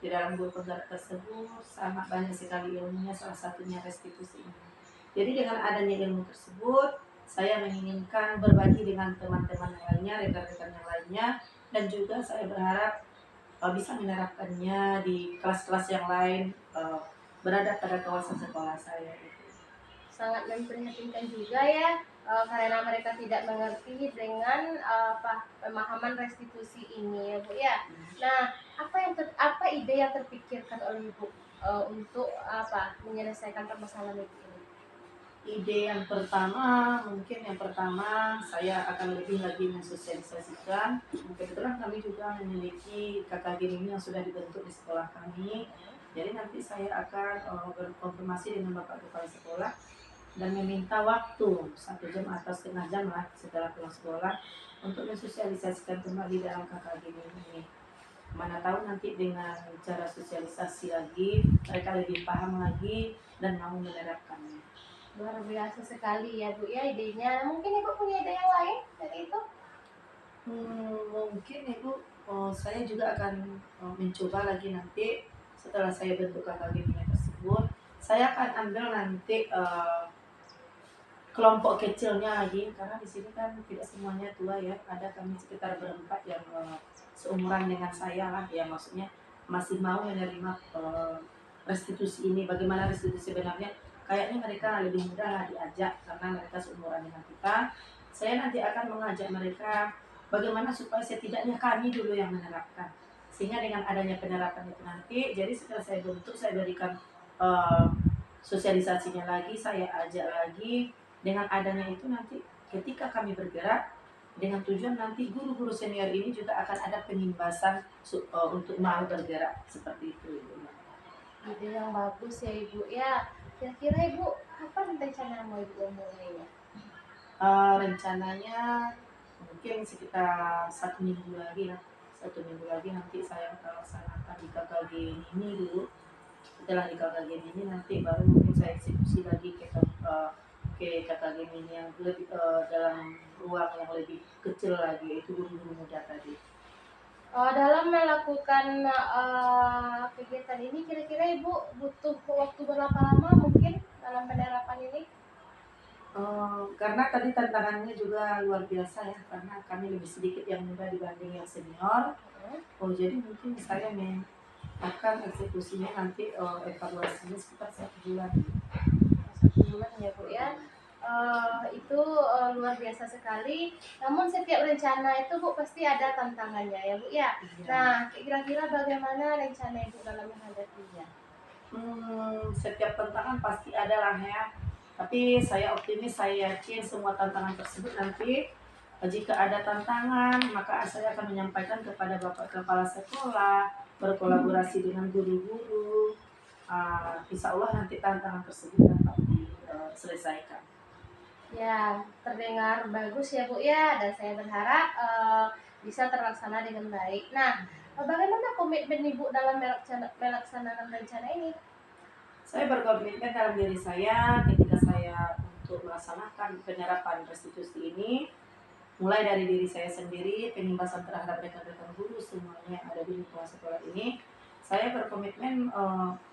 Speaker 1: Di dalam guru penggerak tersebut sangat banyak sekali ilmunya, salah satunya restitusi ini. Jadi dengan adanya ilmu tersebut saya menginginkan berbagi dengan teman-teman yang lainnya, rekan-rekan yang lainnya, dan juga saya berharap bisa menerapkannya di kelas-kelas yang lain berada pada kawasan sekolah saya.
Speaker 2: Sangat memprihatinkan juga ya, karena mereka tidak mengerti dengan pemahaman restitusi ini ya Bu ya. Nah, apa ide yang terpikirkan oleh Ibu untuk menyelesaikan permasalahan ini?
Speaker 1: Ide yang pertama, mungkin yang pertama saya akan lebih lagi mensosialisasikan. Kebetulan kami juga memiliki KKG ini yang sudah dibentuk di sekolah kami. Jadi nanti saya akan berkonfirmasi dengan Bapak Kepala Sekolah dan meminta waktu 1 jam atau setengah jam lah setelah pulang sekolah untuk mensosialisasikan kembali dalam KKG ini. Mana tahu nanti dengan cara sosialisasi lagi mereka lebih paham lagi dan mau menerapkannya.
Speaker 2: Luar biasa sekali ya Bu ya idenya. Mungkin Ibu punya ide yang lain dari itu?
Speaker 1: Mungkin Ibu, saya juga akan mencoba lagi nanti setelah saya bentuk KKG tersebut. Saya akan ambil nanti kelompok kecilnya lagi, karena di sini kan tidak semuanya tua ya. Ada kami sekitar berempat yang seumuran dengan saya lah, yang maksudnya masih mau menerima restitusi ini. Bagaimana restitusi sebenarnya? Kayaknya mereka lebih mudah lah diajak karena mereka seumuran dengan kita. saya nanti akan mengajak mereka bagaimana supaya setidaknya kami dulu yang menerapkan. Sehingga dengan adanya penerapan itu nanti, jadi setelah saya bentuk, saya berikan eh, sosialisasinya lagi, saya ajak lagi. Dengan adanya itu nanti ketika kami bergerak, dengan tujuan nanti guru-guru senior ini juga akan ada penimbasan untuk mau bergerak seperti itu, Ibu.
Speaker 2: Ide yang bagus ya Ibu ya. Kira-kira Ibu kapan rencana mau Ibu mulainya?
Speaker 1: Rencananya mungkin sekitar 1 minggu lagi lah. 1 minggu lagi nanti saya akan laksanakan di KKG ini dulu. Setelah di KKG ini nanti baru mungkin saya eksekusi lagi ke KKG ini yang lebih dalam ruang yang lebih kecil lagi, yaitu guru-guru muda tadi.
Speaker 2: Dalam melakukan kegiatan ini kira-kira Ibu butuh waktu berapa lama mungkin dalam penerapan ini?
Speaker 1: Karena tadi tantangannya juga luar biasa ya, karena kami lebih sedikit yang muda dibanding yang senior. Jadi mungkin saya akan eksekusinya nanti evaluasinya sekitar 1 bulan.
Speaker 2: 1 bulan ya Bu ya. Itu luar biasa sekali. Namun setiap rencana itu Bu pasti ada tantangannya ya Bu ya. Nah, kira-kira bagaimana rencana Ibu dalam menghadapinya?
Speaker 1: Setiap tantangan pasti ada lah ya. Tapi saya optimis, saya yakin semua tantangan tersebut nanti jika ada tantangan maka saya akan menyampaikan kepada Bapak Kepala Sekolah, berkolaborasi dengan guru-guru. Insya Allah nanti tantangan tersebut dapat diselesaikan.
Speaker 2: Ya, terdengar bagus ya Bu ya, dan saya berharap bisa terlaksana dengan baik. Nah, bagaimana komitmen Ibu dalam melaksanakan rencana ini?
Speaker 1: Saya berkomitmen dalam diri saya ketika saya untuk melaksanakan penyerapan restitusi ini, mulai dari diri saya sendiri, penimbasan terhadap rekan-rekan guru semuanya yang ada di lingkungan sekolah ini. Saya berkomitmen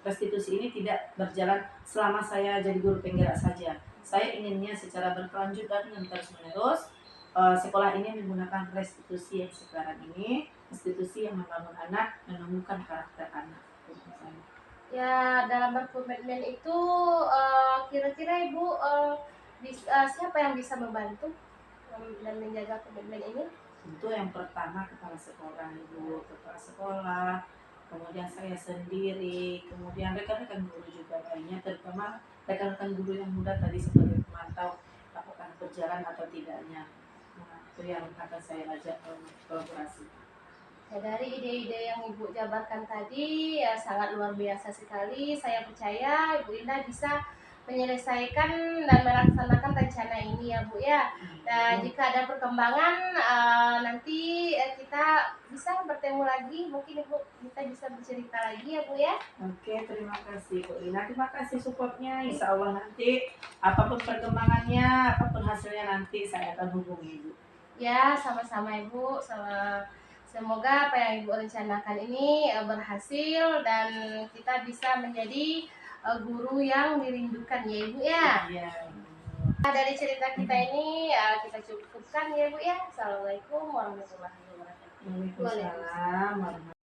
Speaker 1: restitusi ini tidak berjalan selama saya jadi guru penggerak saja. Saya inginnya secara berkelanjutan dan terus-menerus sekolah ini menggunakan restitusi yang sekarang ini, restitusi yang membangun anak, menemukan karakter anak.
Speaker 2: Ya, dalam berkomitmen itu kira-kira Ibu siapa yang bisa membantu dan menjaga komitmen ini?
Speaker 1: Tentu yang pertama kepala sekolah, ibu kepala sekolah, kemudian saya sendiri, kemudian rekan-rekan guru juga lainnya, terutama rekan-rekan guru yang muda tadi sebagai pemantau apakah berjalan atau tidaknya. Nah, itu yang akan saya ajak kolaborasi.
Speaker 2: Ya, dari ide-ide yang Ibu jabarkan tadi ya sangat luar biasa sekali. Saya percaya Ibu Indah bisa menyelesaikan dan melaksanakan rencana ini ya Bu ya. Nah, jika ada perkembangan nanti kita bisa bertemu lagi. Mungkin Ibu kita bisa bercerita lagi ya Bu ya.
Speaker 1: Oke, terima kasih Bu Lina. Terima kasih supportnya. Insya Allah nanti apapun perkembangannya, apapun hasilnya nanti saya akan hubungi Ibu.
Speaker 2: Ya, sama-sama Ibu. Semoga apa yang Ibu rencanakan ini berhasil dan kita bisa menjadi guru yang dirindukan ya Ibu ya.
Speaker 1: Iya.
Speaker 2: Nah, dari cerita kita ini kita cukupkan ya Bu ya. Assalamualaikum warahmatullahi wabarakatuh.
Speaker 1: Waalaikumsalam warahmatullahi wabarakatuh.